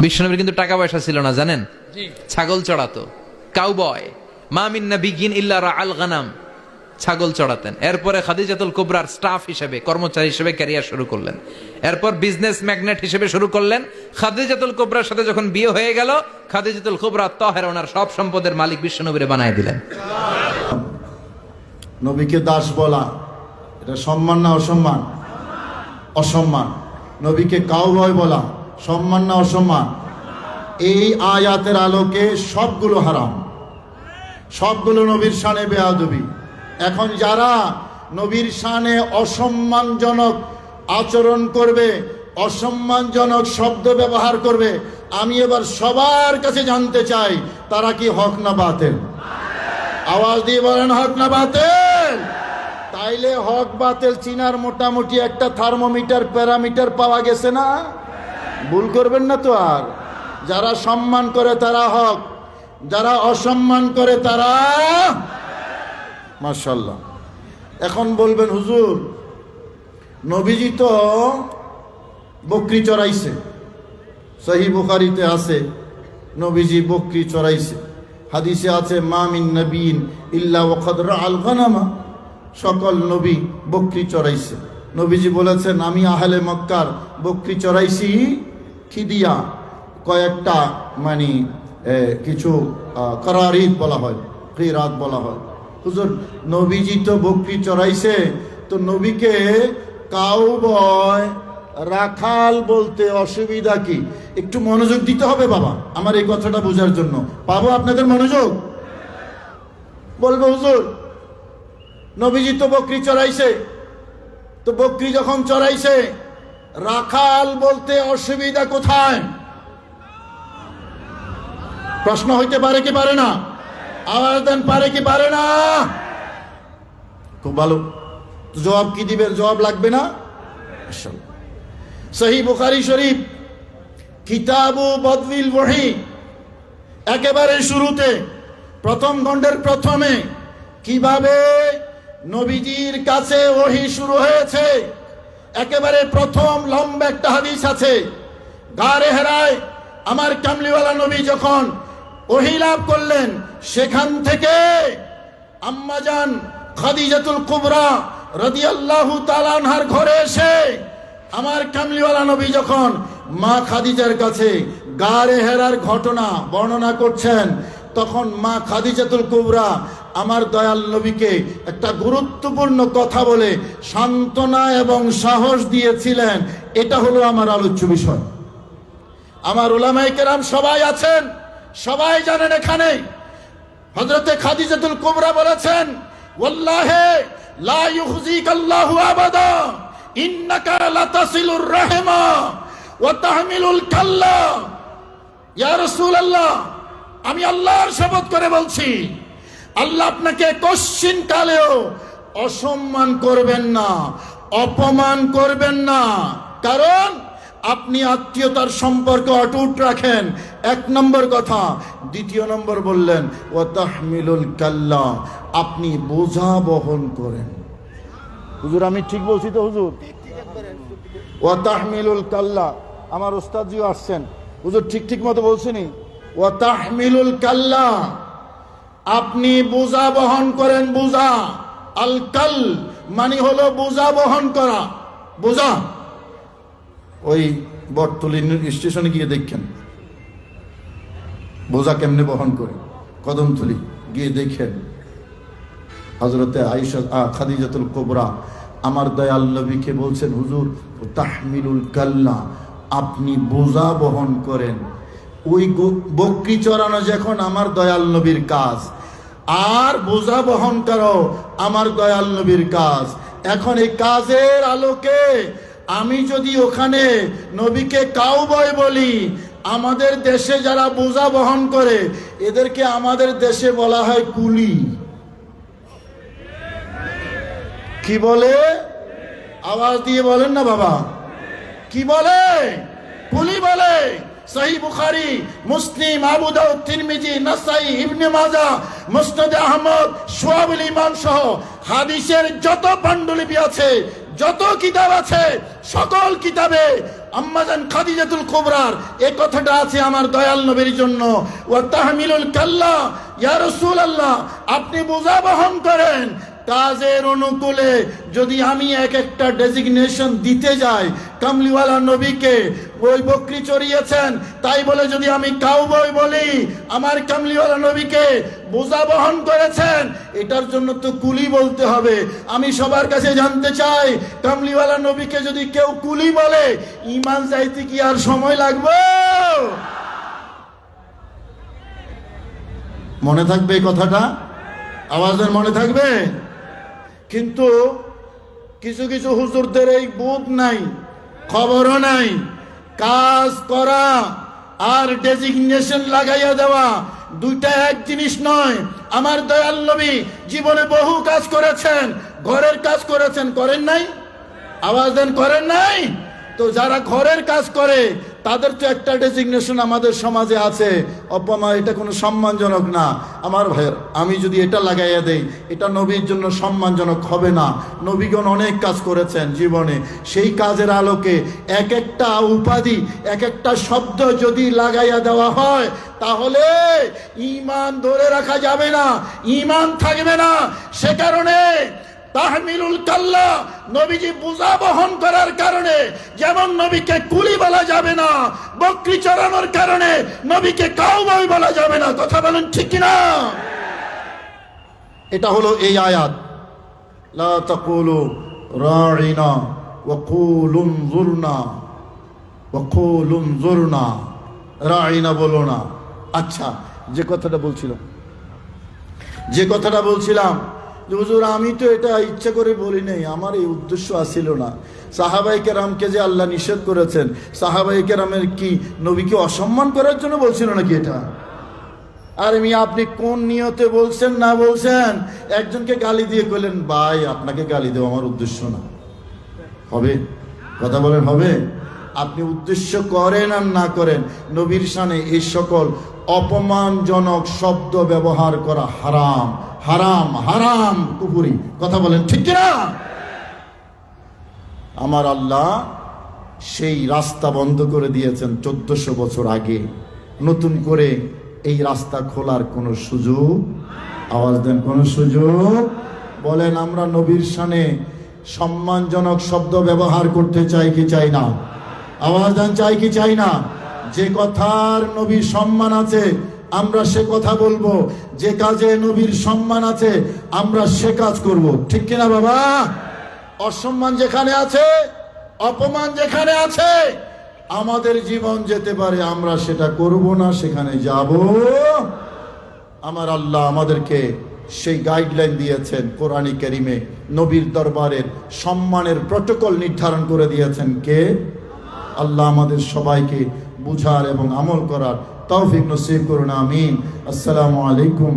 বিশ্বনবীর কিন্তু টাকা পয়সা ছিল না জানেন, ছাগল চড়াতো, কাউবয়। মা মিন নাবিয়্যিন ইল্লা রাআল গানাম, ছাগল চড়াতেন। এরপরে খাদিজাতুল কুবরার স্টাফ হিসেবে, কর্মচারী হিসেবে ক্যারিয়ার শুরু করলেন। এরপর বিজনেস ম্যাগনেট হিসেবে শুরু করলেন। খাদিজাতুল কুবরার সাথে যখন বিয়ে হয়ে গেল, খাদিজাতুল কুবরা তাহেরা ওনার সব সম্পদের মালিক বিশ্বনবীরে বানায় দিলেন। নবীকে দাস বলা এটা সম্মান না অসম্মান? অসম্মান। নবীকে কাউবয় বলা সম্মান না অসম্মান? এই আয়াতের আলোকে সবগুলো হারাম, সবগুলো নবীর শানে বেয়াদবি। এখন যারা নবীর শানে অসম্মানজনক আচরণ করবে, অসম্মানজনক শব্দ ব্যবহার করবে, আমি এবার সবার কাছে জানতে চাই তারা কি হক না বাতিল? আওয়াজ দিয়ে বলেন হক না বাতিল। তাইলে হক বাতিল চিনার মোটামুটি একটা থার্মোমিটার, প্যারামিটার পাওয়া গেছে না? ভুল করবেন না তো আর। যারা সম্মান করে তারা হক, যারা অসম্মান করে তারা মাশাআল্লাহ। এখন বলবেন হুজুর নবীজি তো বকরি চড়াইছে, সহিহ বুখারীতে আছে নবীজি বকরি চড়াইছে। হাদিসে আছে মা মিন নাবিয়্যিন ইল্লা ওয়াকাদ রাআল গানামা, সকল নবী বকরি চড়াইছে। নবীজি বলেছেন আমি আহলে মক্কার বকরি চড়াইছি কি দিয়া? কয়েকটা মানে কিছু করারিত বলা হয়, কিরাত বলা হয়। হুজুর নবীজি তো বকরি চড়াইছে, তো নবীকে কাউবয় রাখাল বলতে অসুবিধা কি? একটু মনোযোগ দিতে হবে বাবা আমার এই কথাটা বোঝার জন্য। পাবো আপনাদের মনোযোগ? বলবো হুজুর নবীজি তো বকরি চড়াইছে, তো বকরি যখন চড়াইছে রাখাল বলতে অসুবিধা কোথায়? প্রশ্ন হইতে পারে কি পারে না? আওয়াজ দেন, পারে কি পারে না? খুব ভালো। তো জবাব কি দিবেন? জবাব লাগবে না? সহিহ বুখারী শরীফ কিতাবু বদউল ওহী একেবারে শুরুতে প্রথম খণ্ডের প্রথমে কিভাবে নবীজির কাছে ওহী শুরু হয়েছে, একেবারে প্রথম লম্বা একটা হাদিস আছে। গারে হেরায় আমার কামলিওয়ালা নবী যখন ওহী লাভ করলেন, সেখান থেকে আম্মাজান খাদিজাতুল কুবরা রাদিয়াল্লাহু তাআলা আনহার ঘরে এসে আমার কামলিওয়ালা নবী যখন মা খাদিজার কাছে গারে হেরার ঘটনা বর্ণনা করছেন, তখন মা খাদিজাতুল কুবরা আমার দয়াল নবীকে একটা গুরুত্বপূর্ণ কথা বলে সান্ত্বনা এবং সাহস দিয়েছিলেন। এটা হলো আমার আলোচ্য বিষয়। আমার উলামায়ে কেরাম সবাই আছেন, সবাই জানেন এখানে হযরতে খাদিজাতুল কুবরা বলেছেন ওয়াল্লাহি লা ইউখজিকাল্লাহু আবাদা ইন্নাকা লাতাসিলুর রাহিমা ওয়া তাহমিলুল কাল্লা। ইয়া রাসূলুল্লাহ, আমি আল্লাহর শপথ করে বলছি আল্লাহ আপনাকে কশ্চিন কালেও অসম্মান করবেন না, অপমান করবেন না, কারণ আপনি আত্মীয়তার সম্পর্ক অটুট রাখেন, এক নম্বর কথা। দ্বিতীয় নম্বর বললেন ওয়া তাহমিলুল কাল্লা, আপনি বোঝা বহন করেন। হুজুর আমি ঠিক বলছি তো হুজুর? ওয়া তাহমিলুল কাল্লা, আমার ওস্তাদজিও আসছেন, হুজুর ঠিক ঠিক মতো বলছেনই। ওয়া তাহমিলুল কাল্লা, আপনি বোঝা বহন করেন। বোঝা, আল কাল মানে হলো বোঝা বহন করা। বোঝা ওই বটতলী স্টেশনে গিয়ে দেখেন বোঝা কেমনে বহন করে, কদমতলী গিয়ে দেখেন হযরতে আয়েশা খাদিজাতুল কুবরা আমার দয়াল নবীকে বলছেন হুজুর তাহমিলুল কাল্লা, আপনি বোঝা বহন করেন। ওই বকরি চড়ানো যখন আমার দয়াল নবীর কাজ, আর বোঝা বহন করো আমার দয়াল নবীর কাজ। এখন এই কাজের আলোকে আমি যদি ওখানে নবীকে কাউবয় বলি, আমাদের দেশে যারা বোঝা বহন করে এদেরকে আমাদের দেশে বলা হয় কুলি। কি বলে? আওয়াজ দিয়ে বলেন না বাবা, কি বলে? কুলি বলে। সহিহ বুখারী, মুসলিম, আবু দাউদ, তিরমিজি, নাসাই, ইবনে মাজাহ, মুসনাদ আহমদ, শুআবুল ঈমান সহ হাদিসের যত পাণ্ডুলিপি আছে যত কিতাব আছে সকল কিতাবে আম্মাজান খাদিজাতুল কুবরার এই কথাটা আছে আমার দয়াল নবীর জন্য, ওয়া তাহমিলুল কাল্লা, ইয়া রাসূলুল্লাহ আপনি বোঝা বহন করেন। কাজের অনুকূলে যদি আমি এক একটা ডেজিগনেশন দিতে যাই, কামলিওয়ালা নবীকে ওই বকরি চড়িয়েছেন তাই বলে যদি আমি কাউবয় বলি, আমার কামলিওয়ালা নবীকে বোঝা বহন করেছেন, এটার জন্য তো কুলি বলতে হবে। আমি সবার কাছে জানতে চাই, কামলিওয়ালা নবীকে যদি কেউ কুলি বলে, ঈমান যাইতে কি আর সময় লাগবে? মনে থাকবে এই কথাটা? আওয়াজের মনে থাকবে? কিন্তু কিছু কিছু হুজুরদের এই বোধ নাই, খবরও নাই। কাজ করা আর ডেজিগনেশন লাগাইয়া দেওয়া দুইটা এক জিনিস নয়। আমার দয়াল নবী জীবনে বহু কাজ করেছেন, ঘরের কাজ করেছেন, করেন নাই? আওয়াজ দেন, করেন নাই? তো যারা ঘরের কাজ করে তাদের তো একটা ডেজিগনেশন আমাদের সমাজে আছে, অপমা, এটা কোনো সম্মানজনক না। আমার ভাইয়ের, আমি যদি এটা লাগাইয়া দেই, এটা নবীর জন্য সম্মানজনক হবে না। নবীগণ অনেক কাজ করেছেন জীবনে, সেই কাজের আলোকে এক একটা উপাধি, এক একটা শব্দ যদি লাগাইয়া দেওয়া হয়, তাহলে ঈমান ধরে রাখা যাবে না, ঈমান থাকবে না। সে কারণে তাহমিলুল কাল্লা, নবীজি বোঝা বহন করার কারণে যেমন নবীকে কুলি বলা যাবে না, বকরি চড়ানোর কারণে নবীকে কাউবয় বলা যাবে না। কথা বলেন ঠিক কিনা? এটা হলো এই আয়াত, লা তাকুলু রাঈনা ওয়া কুলু উনজুরনা, ওয়া কুলু উনজুরনা, রাঈনা বলো না। আচ্ছা, যে কথাটা বলছিলাম হুজুর, আমি তো এটা ইচ্ছা করে বলি নাই, আমার এই উদ্দেশ্য আসিল না। সাহাবায়ে কেরামকে যে আল্লাহ নিষেধ করেছেন, সাহাবায়ে কেরামের কি নবীকে অসম্মান করার জন্য বলছিল নাকি এটা? আরে মিয়া, আপনি কোন নিয়তে বলছেন না বলছেন? একজনকে গালি দিয়ে কইলেন, ভাই আপনাকে গালি দেওয়া আমার উদ্দেশ্য না। হবে? কথা বলেন, হবে? আপনি উদ্দেশ্য করেন আর না করেন, নবীর শানে এই সকল অপমানজনক শব্দ ব্যবহার করা হারাম, হারাম, হারাম, কুফরি। কথা বলেন ঠিক না? আমার আল্লাহ সেই রাস্তা বন্ধ করে দিয়েছেন 1400 বছর আগে। নতুন করে এই রাস্তা খোলার কোনো সুযোগ, আওয়াজ দেন, কোনো সুযোগ? বলেন, আমরা নবীর শানে সম্মানজনক শব্দ ব্যবহার করতে চাই কি চাই না? আওয়াজ দেন, চাই কি চাই না? যে কথার নবীর সম্মান আছে আমরা সে কথা বলবো, যে কাজে নবীর সম্মান আছে আমরা সে কাজ করব। ঠিক কিনা বাবা? অসম্মান যেখানে আছে, অপমান যেখানে আছে, আমাদের জীবন যেতে পারে, আমরা সেটা করব না, সেখানে যাব। আমার আল্লাহ আমাদেরকে সেই গাইডলাইন দিয়েছেন কোরআনে কারিমে, নবীর দরবারের সম্মানের প্রটোকল নির্ধারণ করে দিয়েছেন কে? আল্লাহ আমাদের সবাইকে বুঝার এবং আমল করার তৌফিক নসিব করুন, আমিন। আসসালামু আলাইকুম